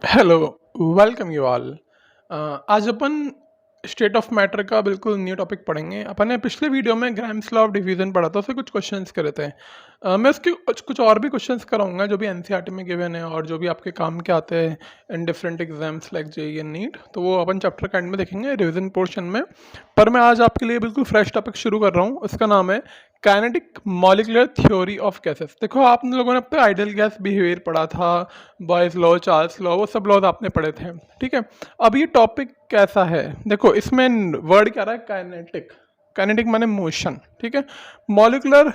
Hello, welcome you all. आज अपन state of matter का बिल्कुल न्यू टॉपिक पढ़ेंगे। अपन ने पिछले वीडियो में ग्राम्स लॉ ऑफ डिवीजन पढ़ा था, उससे कुछ क्वेश्चंस करे थे। मैं उसके कुछ और भी क्वेश्चंस कराऊंगा जो भी एनसीईआरटी में गिवन है और जो भी आपके काम के आते हैं इन different exams like JEE and NEET. तो वो अपन चैप्टर का एंड में देखेंगे रिवीजन पोर्शन में। पर मैं आज आपके लिए बिल्कुल फ्रेश टॉपिक शुरू कर रहा हूँ। उसका नाम है kinetic molecular theory of gases. देखो, आप लोगों ने अब तक आइडियल गैस बिहेवियर पढ़ा था, बॉयज लॉ, चार्ल्स लॉ, वो सब लॉज आपने पढ़े थे। ठीक है, अब ये टॉपिक कैसा है, देखो इसमें वर्ड क्या रहा है, काइनेटिक। काइनेटिक माने मोशन। ठीक है, मॉलिक्यूलर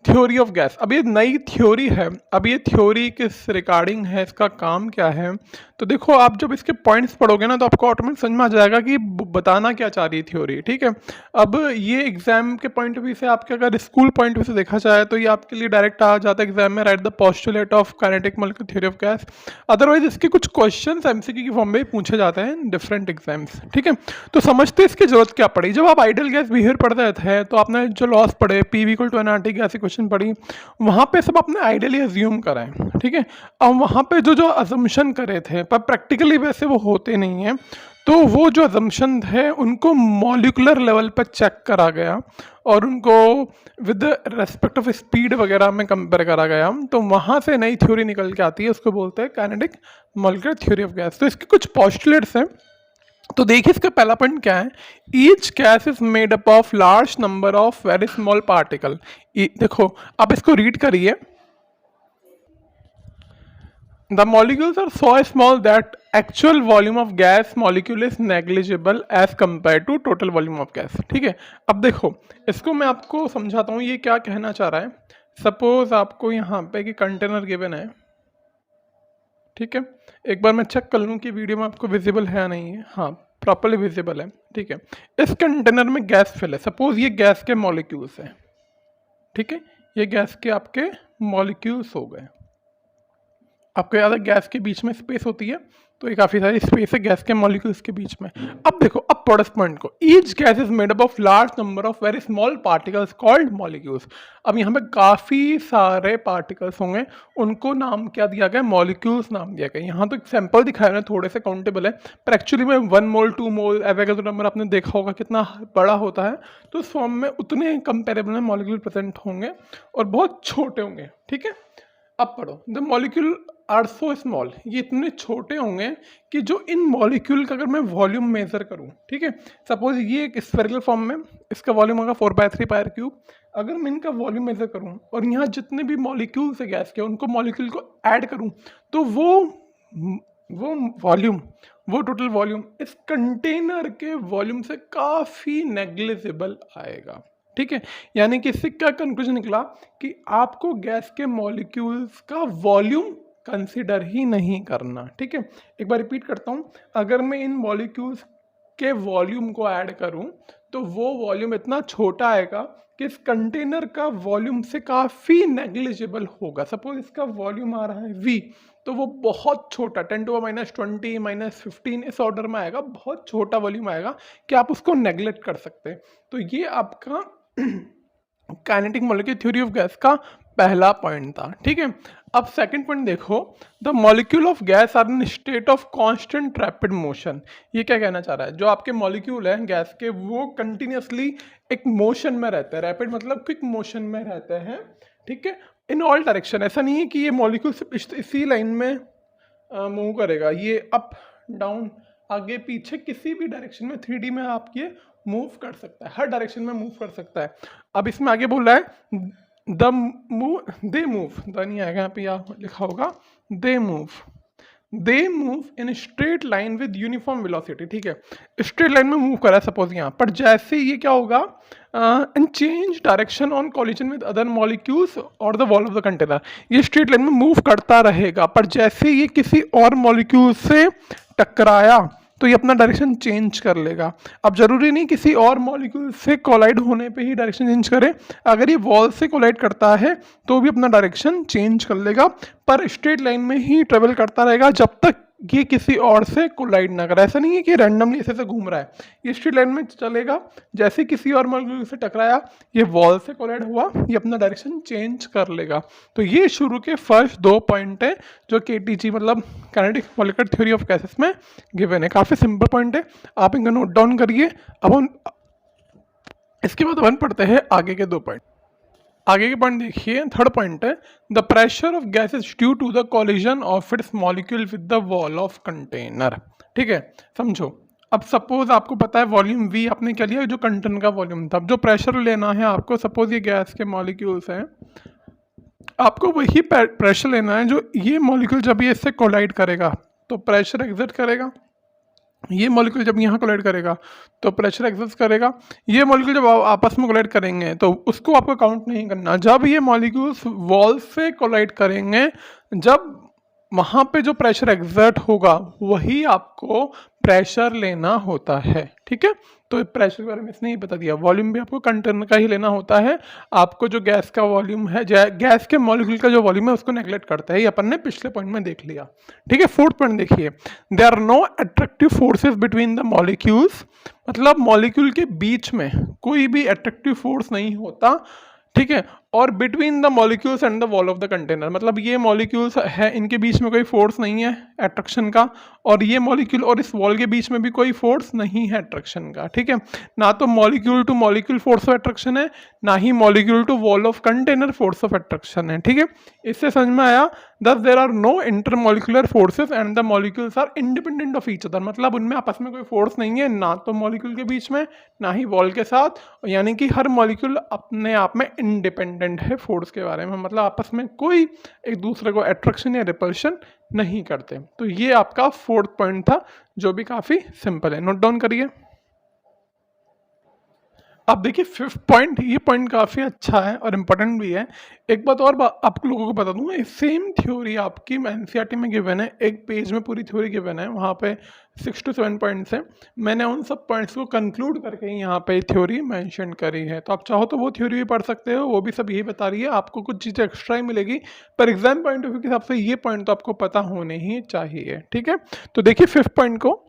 थ्योरी ऑफ गैस। अब ये नई थ्योरी है। अब ये थ्योरी किस रिगार्डिंग है, इसका काम क्या है। तो देखो, आप जब इसके पॉइंट्स पढ़ोगे ना तो आपको ऑटोमेटिक समझ में आ जाएगा कि बताना क्या चाह रही है थ्योरी। ठीक है, अब ये एग्जाम के पॉइंट ऑफ व्यू से, आपके अगर स्कूल पॉइंट ऑफ व्यू से देखा जाए तो ये आपके लिए डायरेक्ट आ जाता है एग्जाम में, right the postulate of kinetic molecular theory of gas. Otherwise इसके कुछ क्वेश्चंस एमसीक्यू की फॉर्म में पूछे जाते हैं डिफरेंट एग्जाम्स। ठीक है, तो समझते इसकी जरूरत क्या पड़ी। जब आप आइडियल गैस बिहेवियर पढ़ते थे तो आपने जो लॉस पढ़े, P equal to NRT gas equation पढ़ी, वहाँ पे सब आपने आइडियली अज्यूम करा है। ठीक है, अब वहाँ पे जो जो अजम्पशन करे थे पर प्रैक्टिकली वैसे वो होते नहीं हैं। तो वो जो अजम्पशन थे उनको मॉलिकुलर लेवल पर चेक करा गया और उनको विद रेस्पेक्ट ऑफ स्पीड वगैरह में कंपेयर करा गया। तो वहाँ से नई थ्योरी निकल के आती है, उसको बोलते हैं kinetic molecular theory of gas. तो इसके कुछ पोस्टुलेट्स हैं। तो देखिए, इसका पहला पॉइंट क्या है, each gas is made up of large number of very small particle. देखो, आप इसको रीड करिए। The molecules are so small that actual volume of gas molecule is negligible as compared to total volume of gas। ठीक है, अब देखो इसको मैं आपको समझाता हूँ ये क्या कहना चाह रहा है। सपोज आपको यहाँ पे कि कंटेनर गिवन है। ठीक है, एक बार मैं चेक कर लूँ कि वीडियो में आपको विजिबल है या नहीं है। हाँ, प्रॉपरली विजिबल है। ठीक है, इस कंटेनर में गैस फिल है। सपोज ये गैस के मॉलिक्यूल्स हैं। ठीक है, ये गैस के आपके मॉलिक्यूल्स हो गए। आपको याद है गैस के बीच में स्पेस होती है, तो ये काफ़ी सारी स्पेस है गैस के मॉलिक्यूल्स के बीच में। अब देखो, अब पढ़ो इस पॉइंट को, each gas is made up of large number of very small particles called molecules. अब यहाँ पे काफ़ी सारे पार्टिकल्स होंगे, उनको नाम क्या दिया गया, मॉलिक्यूल्स नाम दिया गया। यहाँ तो एक सैंपल दिखाया है, थोड़े से काउंटेबल है, पर एक्चुअली में 1 मोल 2 मोल एवोगाड्रो नंबर आपने देखा होगा कितना बड़ा होता है। तो उस फॉर्म में उतने कंपेरेबल में मॉलिक्यूल प्रेजेंट होंगे और बहुत छोटे होंगे। ठीक है, अब पढ़ो, the molecule are so small. ये इतने छोटे होंगे कि जो इन मॉलिक्यूल का अगर मैं वॉल्यूम मेजर करूं, ठीक है, सपोज ये एक स्फेरिकल फॉर्म में, इसका वॉल्यूम होगा 4/3πr³। अगर मैं इनका वॉल्यूम मेजर करूं और यहाँ जितने भी मॉलिक्यूल्स है गैस के, उनको मॉलिक्यूल को ऐड करूं, तो वो वॉल्यूम, वो टोटल वॉल्यूम इस कंटेनर के वॉल्यूम से काफ़ी नेग्लिजिबल आएगा। ठीक है, यानी कि इससे क्या कंक्लूजन निकला कि आपको गैस के मॉलिक्यूल्स का वॉल्यूम कंसीडर ही नहीं करना। ठीक है, एक बार रिपीट करता हूँ, अगर मैं इन मॉलिक्यूल्स के वॉल्यूम को ऐड करूं तो वो वॉल्यूम इतना छोटा आएगा कि इस कंटेनर का वॉल्यूम से काफ़ी नेग्लिजिबल होगा। सपोज इसका वॉल्यूम आ रहा है v, तो वो बहुत छोटा 10⁻20 -15 इस ऑर्डर में आएगा, बहुत छोटा वॉल्यूम आएगा कि आप उसको नेग्लेक्ट कर सकते हैं। तो ये आपका kinetic molecular theory of gas का पहला पॉइंट था। ठीक है, अब सेकंड पॉइंट देखो, the molecule of gas are in state of constant rapid motion. ये क्या कहना चाह रहा है, जो आपके मॉलिक्यूल हैं गैस के, वो कंटिन्यूसली एक मोशन में रहते हैं। रैपिड मतलब क्विक मोशन में रहते हैं। ठीक है, इन ऑल डायरेक्शन। ऐसा नहीं है कि ये मॉलिक्यूल सिर्फ इसी लाइन में मूव करेगा, ये अप डाउन आगे पीछे किसी भी डायरेक्शन में 3D में आप ये मूव कर सकता है, हर डायरेक्शन में मूव कर सकता है। अब इसमें आगे बोल रहा है दे मूव, द नहीं आएगा यहाँ पे, या लिखा होगा they move in straight line with uniform velocity. ठीक है, स्ट्रेट लाइन में मूव कर रहा है सपोज यहाँ पर, जैसे ये क्या होगा, and change direction on collision with other molecules और the wall of the container. ये स्ट्रेट लाइन में मूव करता रहेगा, पर जैसे ये किसी और मॉलिक्यूल से टकराया तो ये अपना डायरेक्शन चेंज कर लेगा। अब जरूरी नहीं किसी और मॉलिक्यूल से कोलाइड होने पे ही डायरेक्शन चेंज करे, अगर ये वॉल से कोलाइड करता है तो भी अपना डायरेक्शन चेंज कर लेगा, पर स्ट्रेट लाइन में ही ट्रेवल करता रहेगा जब तक ये किसी और से कोलाइड ना करे। ऐसा नहीं है कि रैंडमली ऐसे से घूम रहा है, ये स्ट्रेट लाइन में चलेगा। जैसे किसी और मॉलिक्यूल से टकराया, ये वॉल से कोलाइड हुआ, ये अपना डायरेक्शन चेंज कर लेगा। तो ये शुरू के फर्स्ट 2 पॉइंट है जो KTG मतलब kinetic molecular theory of gases में गिवन है। काफ़ी सिंपल पॉइंट है, आप इनको नोट डाउन करिए। अब हम इसके बाद अपन पढ़ते हैं आगे के 2 पॉइंट। आगे के पॉइंट देखिए, थर्ड पॉइंट है the pressure of gas is due to the collision of its molecule with the wall of container. ठीक है, समझो। अब सपोज आपको पता है वॉल्यूम V आपने क्या लिया, जो कंटेनर का वॉल्यूम था। अब जो प्रेशर लेना है आपको, सपोज ये गैस के मॉलिक्यूल्स हैं, आपको वही प्रेशर लेना है जो ये मॉलिक्यूल जब ये इससे कोलाइड करेगा तो प्रेशर एग्जर्ट करेगा। ये मॉलिक्यूल जब यहाँ कोलाइड करेगा तो प्रेशर एक्सर्ट करेगा। ये मॉलिक्यूल जब आपस में कोलाइड करेंगे तो उसको आपको काउंट नहीं करना। जब ये मॉलिक्यूल्स वॉल से कोलाइड करेंगे, जब वहाँ पे जो प्रेशर एक्सर्ट होगा वही आपको प्रेशर लेना होता है। ठीक है, तो प्रेशर के बारे में इसने ही बता दिया। वॉल्यूम भी आपको कंटेनर का ही लेना होता है। आपको जो गैस का वॉल्यूम है, गैस के मॉलिक्यूल का जो वॉल्यूम है उसको नेग्लेक्ट करता है, ये अपन ने पिछले पॉइंट में देख लिया। ठीक है, फोर्थ पॉइंट देखिए, there are no attractive forces between the molecules. मतलब मॉलिक्यूल के बीच में कोई भी अट्रैक्टिव फोर्स नहीं होता। ठीक है, और between the molecules and the wall of the container, मतलब ये मॉलिक्यूल्स है, इनके बीच में कोई फोर्स नहीं है अट्रैक्शन का, और ये मॉलिक्यूल और इस वॉल के बीच में भी कोई फोर्स नहीं है अट्रैक्शन का। ठीक है, ना तो molecule to molecule force of attraction है, ना ही molecule to wall of container force of attraction है। ठीक है, इससे समझ में आया। Thus there are no intermolecular forces and the molecules are independent of each other. मतलब उनमें आपस में कोई फोर्स नहीं है, ना तो मॉलिक्यूल के बीच में, ना ही वॉल के साथ, यानी कि हर मॉलिक्यूल अपने आप में इंडिपेंडेंट है फोर्स के बारे में। मतलब आपस में कोई एक दूसरे को अट्रैक्शन या रिपल्शन नहीं करते। तो ये आपका फोर्थ पॉइंट था जो भी काफ़ी सिंपल है, नोट डाउन करिए। अब देखिए फिफ्थ पॉइंट, ये पॉइंट काफ़ी अच्छा है और इम्पोर्टेंट भी है। एक बात और आप लोगों को बता दूँ, सेम थ्योरी आपकी NCERT में गिवन है, एक पेज में पूरी थ्योरी गिवन है, वहाँ पे 6 to 7 पॉइंट्स हैं। मैंने उन सब पॉइंट्स को कंक्लूड करके यहाँ पे थ्योरी मेंशन करी है। तो आप चाहो तो वो थ्योरी भी पढ़ सकते हो, वो भी सब यही बता रही है। आपको कुछ चीज़ें एक्स्ट्रा ही मिलेगी, पर एग्जाम पॉइंट ऑफ व्यू के हिसाब से ये पॉइंट तो आपको पता होने ही चाहिए। ठीक है, तो देखिए फिफ्थ पॉइंट को,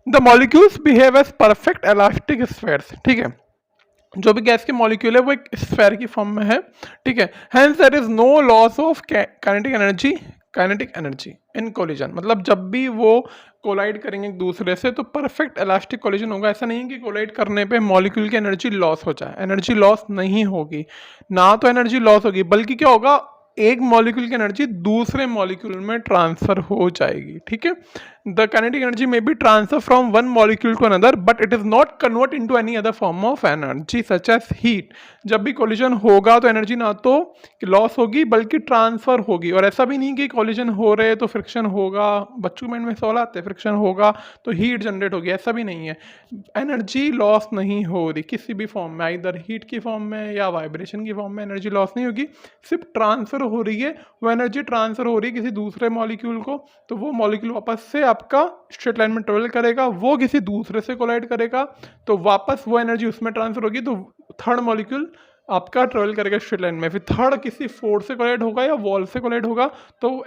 the molecules behave as perfect elastic spheres. ठीक है, जो भी गैस के मॉलिक्यूल है वो एक स्फेयर की फॉर्म में है। ठीक है, hence there is no loss of kinetic energy in collision. मतलब जब भी वो कोलाइड करेंगे एक दूसरे से तो परफेक्ट इलास्टिक कोलिजन होगा। ऐसा नहीं है कि कोलाइड करने पे मॉलिक्यूल की एनर्जी लॉस हो जाए, एनर्जी लॉस नहीं होगी, ना तो एनर्जी लॉस होगी, बल्कि क्या होगा, एक मॉलिक्यूल की एनर्जी दूसरे मॉलिक्यूल में ट्रांसफर हो जाएगी। ठीक है, the kinetic energy may be transfer from one molecule to another but it is not convert into any other form of energy such as heat. जब भी कोलिजन होगा तो एनर्जी ना तो लॉस होगी बल्कि ट्रांसफर होगी। और ऐसा भी नहीं कि कोलिजन हो रहे तो फ्रिक्शन होगा, बच्चों के माइंड में सवाल आते हैं फ्रिक्शन होगा तो हीट जनरेट होगी, ऐसा भी नहीं है। एनर्जी लॉस नहीं हो रही किसी भी फॉर्म में, इधर हीट की फॉर्म में या वाइब्रेशन की फॉर्म में एनर्जी लॉस नहीं होगी, सिर्फ ट्रांसफर हो रही है। वो एनर्जी ट्रांसफर हो रही है किसी दूसरे मॉलिक्यूल को, तो वो मॉलिक्यूल वापस से आपका स्ट्रेट लाइन में ट्रेवल करेगा, वो किसी दूसरे से कोलाइड करेगा तो वापस वो एनर्जी उसमें ट्रांसफर होगी, तो थर्ड मॉलिक्यूल आपका ट्रेवल करेगा स्ट्रेट लाइन में। फिर थर्ड किसी फोर्स से कोलाइड होगा या वॉल से कोलाइड होगा, तो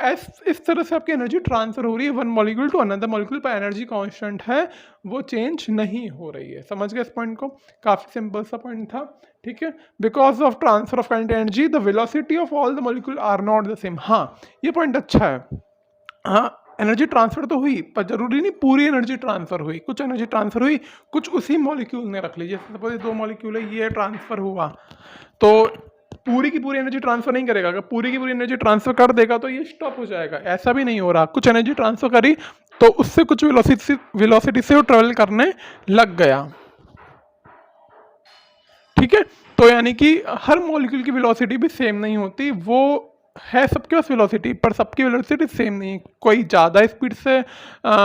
इस तरह से आपकी एनर्जी ट्रांसफर हो रही है one molecule to another molecule, पर एनर्जी कांस्टेंट है, वो चेंज नहीं हो रही है। समझ गए इस पॉइंट को? काफ़ी सिंपल सा पॉइंट था। ठीक है, because of transfer of kinetic energy the velocity of all the molecule are not the same. हाँ, ये पॉइंट अच्छा है। हाँ, एनर्जी ट्रांसफर तो हुई पर जरूरी नहीं पूरी एनर्जी ट्रांसफर हुई, कुछ एनर्जी ट्रांसफर हुई, कुछ उसी मॉलिक्यूल ने रख ली। जैसे सपोज 2 मॉलिक्यूल है, ये ट्रांसफर हुआ तो पूरी की पूरी एनर्जी ट्रांसफर नहीं करेगा। अगर पूरी की पूरी एनर्जी ट्रांसफर कर देगा तो ये स्टॉप हो जाएगा, ऐसा भी नहीं हो रहा। कुछ एनर्जी ट्रांसफर करी तो उससे कुछ वेलोसिटी से वो ट्रेवल करने लग गया। ठीक है, तो यानी कि हर मॉलिक्यूल की वेलोसिटी भी सेम नहीं होती, वो है सबके पास वेलोसिटी पर सबकी वेलोसिटी सेम नहीं है। कोई ज़्यादा स्पीड से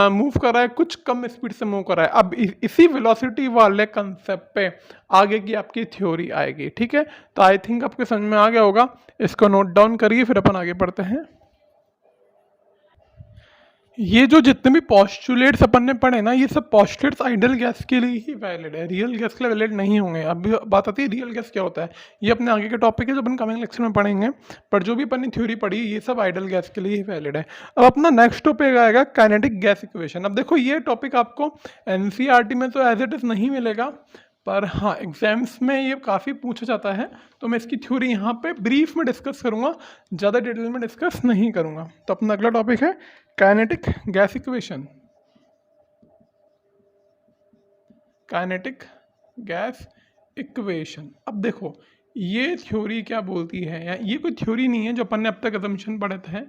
मूव कर रहा है, कुछ कम स्पीड से मूव कर रहा है। अब इसी वेलोसिटी वाले कंसेप्ट पे आगे की आपकी थ्योरी आएगी। ठीक है, तो आई थिंक आपके समझ में आ गया होगा, इसको नोट डाउन करिए फिर अपन आगे बढ़ते हैं। ये जो जितने भी पॉस्टुलेट्स अपन ने पढ़े ना, ये सब पॉस्टुलेट्स आइडियल गैस के लिए ही वैलिड है, रियल गैस के लिए वैलिड नहीं होंगे। अब बात आती है रियल गैस क्या होता है, ये अपने आगे के टॉपिक है जो अपन कमिंग लेक्चर में पढ़ेंगे। पर जो भी अपन ने थ्योरी पढ़ी ये सब आइडियल गैस के लिए ही वैलिड है। अब अपना नेक्स्ट टॉपिक आएगा काइनेटिक गैस इक्वेशन। अब देखो ये टॉपिक आपको एनसीईआरटी में तो एज इट इज़ नहीं मिलेगा, पर हाँ एग्जाम्स में ये काफ़ी पूछा जाता है, तो मैं इसकी थ्योरी यहाँ पे ब्रीफ में डिस्कस करूँगा, ज़्यादा डिटेल में डिस्कस नहीं करूँगा। तो अपना अगला टॉपिक है kinetic gas equation. Kinetic gas equation, अब देखो ये थ्योरी क्या बोलती है, या ये कोई थ्योरी नहीं है जो अपन ने अब तक असम्पशन पढ़े थे,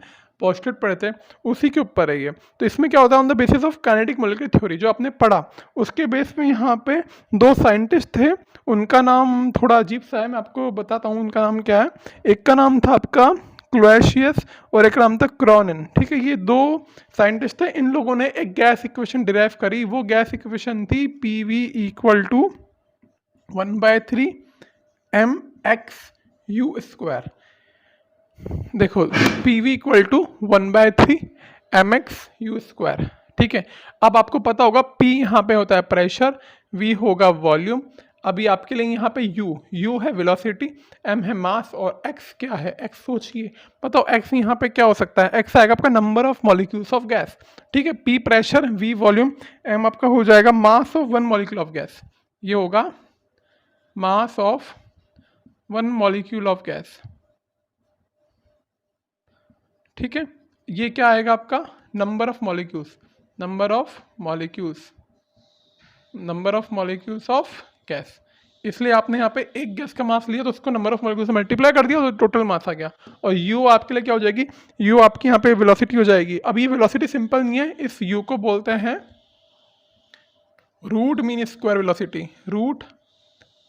पोस्टुलेट पढ़े थे, उसी के ऊपर है ये। तो इसमें क्या होता है, on the basis of kinetic molecular theory जो आपने पढ़ा उसके बेस में यहाँ पे दो साइंटिस्ट थे, उनका नाम थोड़ा अजीब सा है, मैं आपको बताता हूँ उनका नाम क्या है। एक का नाम था आपका क्लोएशियस और एक नाम था क्रॉनिन, ठीक है। ये दो साइंटिस्ट थे, इन लोगों ने एक गैस इक्वेशन डिराइव करी। वो गैस इक्वेशन थी PV इक्वल टू 1/3 mx(u²। देखो PV इक्वल टू 1/3 mx(u², ठीक है। अब आपको पता होगा P यहाँ पे होता है प्रेशर, V होगा वॉल्यूम। अभी आपके लिए यहाँ पे U है वेलोसिटी, M है मास और X क्या है, X सोचिए, बताओ X यहाँ पे क्या हो सकता है। X आएगा आपका number of molecules of gas, ठीक है। P pressure, V volume, M आपका हो जाएगा mass of one molecule of gas, ये होगा mass of one molecule of gas, ठीक है। ये क्या आएगा आपका number of molecules, number of molecules, number of molecules of gas. इसलिए आपने यहाँ पे एक गैस का मास लिया तो उसको नंबर ऑफ मॉलिक्यूल से मल्टीप्लाई कर दिया तो टोटल मास आ गया। और यू आपके लिए क्या हो जाएगी, यू आपकी यहाँ पे वेलोसिटी हो जाएगी। अब ये वेलोसिटी सिंपल नहीं है, इस यू को बोलते हैं root mean square velocity, root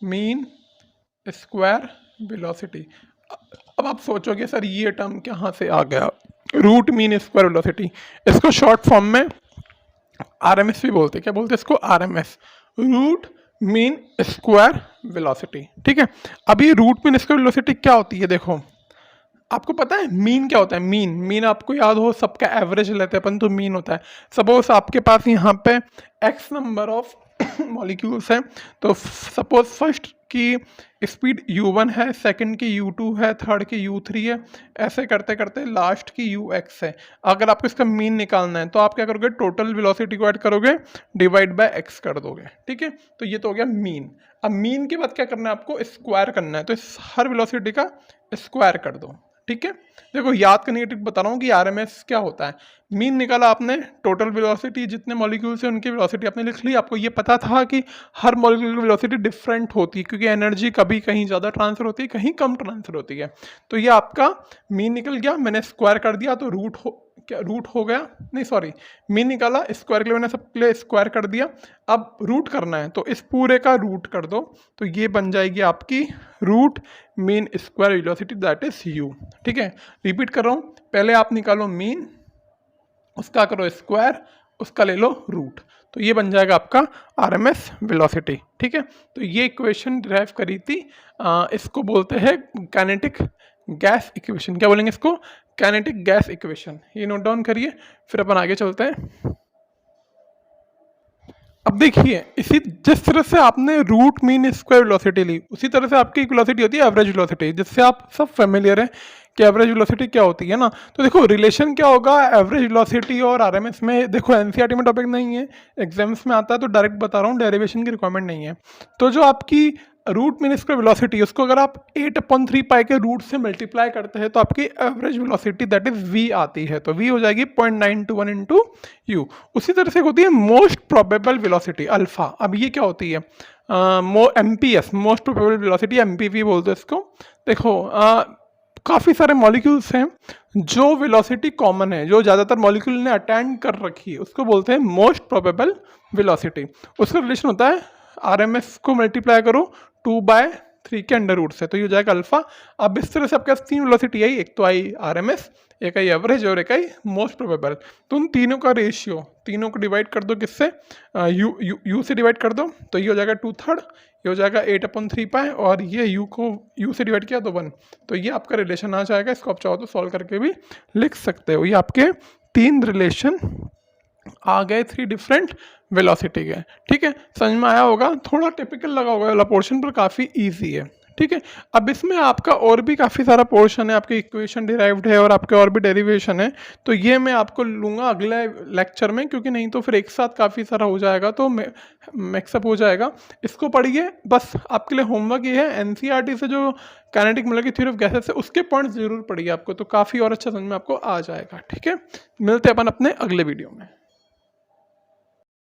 mean square velocity. अब आप सोचोगे सर ये टर्म कहाँ से आ गया, रूट मीन स्क्वायर वेलोसिटी। इसको शॉर्ट फॉर्म में RMS भी बोलते हैं, क्या बोलते हैं इसको, RMS, root mean square velocity, ठीक है। अभी रूट मीन स्क्वायर वेलोसिटी क्या होती है, देखो आपको पता है मीन क्या होता है। मीन आपको याद हो, सबका एवरेज लेते हैं अपन, तो मीन होता है। सपोज आपके पास यहाँ पे x नंबर ऑफ मॉलिक्यूल्स हैं, तो सपोज फर्स्ट की स्पीड u1 है, सेकंड की u2 है, थर्ड की u3 है, ऐसे करते करते लास्ट की ux है। अगर आपको इसका मीन निकालना है तो आप क्या करोगे, टोटल वेलोसिटी को ऐड करोगे, डिवाइड बाय x कर दोगे, ठीक है। तो ये तो हो गया मीन। अब मीन के बाद क्या करना है आपको, स्क्वायर करना है, तो इस हर वेलोसिटी का स्क्वायर कर दो, ठीक है। देखो याद करने की ट्रिक बता रहा हूँ कि RMS क्या होता है। मीन निकाला आपने, टोटल वेलोसिटी जितने मॉलिक्यूल्स हैं उनकी वेलोसिटी आपने लिख ली। आपको ये पता था कि हर मॉलिक्यूल की वेलोसिटी डिफरेंट होती है, क्योंकि एनर्जी कभी कहीं ज़्यादा ट्रांसफर होती है, कहीं कम ट्रांसफर होती है। तो ये आपका मीन निकल गया, मैंने स्क्वायर कर दिया तो रूट हो गया, नहीं सॉरी, मीन निकाला, स्क्वायर के लिए मैंने सबके लिए स्क्वायर कर दिया। अब रूट करना है तो इस पूरे का रूट कर दो, तो ये बन जाएगी आपकी root mean square velocity, that is u, ठीक है। रिपीट कर रहा हूँ, पहले आप निकालो मीन, उसका करो स्क्वायर, उसका ले लो रूट, तो ये बन जाएगा आपका RMS वेलोसिटी, ठीक है। तो ये इक्वेशन डिराइव करी थी, इसको बोलते हैं काइनेटिक गैस इक्वेशन। क्या बोलेंगे इसको, काइनेटिक गैस इक्वेशन। ये नोट डाउन करिए, फिर अपन आगे चलते हैं। अब देखिए इसी जिस तरह से आपने रूट मीन स्क्वायर वेलोसिटी ली, उसी तरह से आपकी एक वेलोसिटी होती है एवरेज वेलोसिटी, जिससे आप सब फेमिलियर हैं कि एवरेज वेलोसिटी क्या होती है ना। तो देखो रिलेशन क्या होगा एवरेज वेलोसिटी और RMS में, देखो NCERT में टॉपिक नहीं है, एग्जाम्स में आता है, तो डायरेक्ट बता रहा हूँ, डेरिवेशन की रिक्वायरमेंट नहीं है। तो जो आपकी रूट मीन स्क्वायर वेलोसिटी, उसको अगर आप 8/3 पाई के रूट से मल्टीप्लाई करते हैं तो आपकी average velocity that is V आती है, तो V हो जाएगी 0.921 इंटू यू। उसी तरह से होती है मोस्ट प्रोबेबल वेलोसिटी अल्फा। अब ये क्या होती है, MPS, most probable velocity, MPV बोलते हैं इसको। देखो काफ़ी सारे मॉलिक्यूल्स हैं जो वेलोसिटी कॉमन है, जो ज़्यादातर मॉलिक्यूल ने अटेंड कर रखी है, उसको बोलते हैं मोस्ट प्रोबेबल वेलोसिटी। उसका रिलेशन होता है RMS को मल्टीप्लाई करो 2/3 के अंडर रूट से, तो ये हो जाएगा अल्फा। अब इस तरह से आपके पास 3 वेलोसिटी आई, एक तो आई RMS, एक आई एवरेज और एक आई मोस्ट प्रोबेबल। तो उन तीनों का रेशियो, तीनों को डिवाइड कर दो किससे, यू से डिवाइड कर दो, तो ये हो जाएगा 2/3, ये हो जाएगा 8/3 पाई, और ये यू को यू से डिवाइड किया तो 1। तो ये आपका रिलेशन आ जाएगा, इसको आप चाहो तो सॉल्व करके भी लिख सकते हो। ये आपके 3 रिलेशन आ गए, 3 डिफरेंट वेलोसिटी के। ठीक है, समझ में आया होगा, थोड़ा टिपिकल लगा होगा वाला पोर्शन पर काफ़ी ईजी है। ठीक है, अब इसमें आपका और भी काफ़ी सारा पोर्शन है, आपके इक्वेशन डिराइव्ड है और आपके और भी डेरिवेशन है, तो ये मैं आपको लूँगा अगले लेक्चर में, क्योंकि नहीं तो फिर एक साथ काफ़ी सारा हो जाएगा तो मिक्सअप हो जाएगा। इसको पढ़िए, बस आपके लिए होमवर्क ये है एनसीईआरटी से जो kinetic molecular theory of gases है उसके पॉइंट्स जरूर पढ़िए आपको, तो काफ़ी और अच्छा समझ में आपको आ जाएगा। ठीक है, मिलते हैं अपन अपने अगले वीडियो में।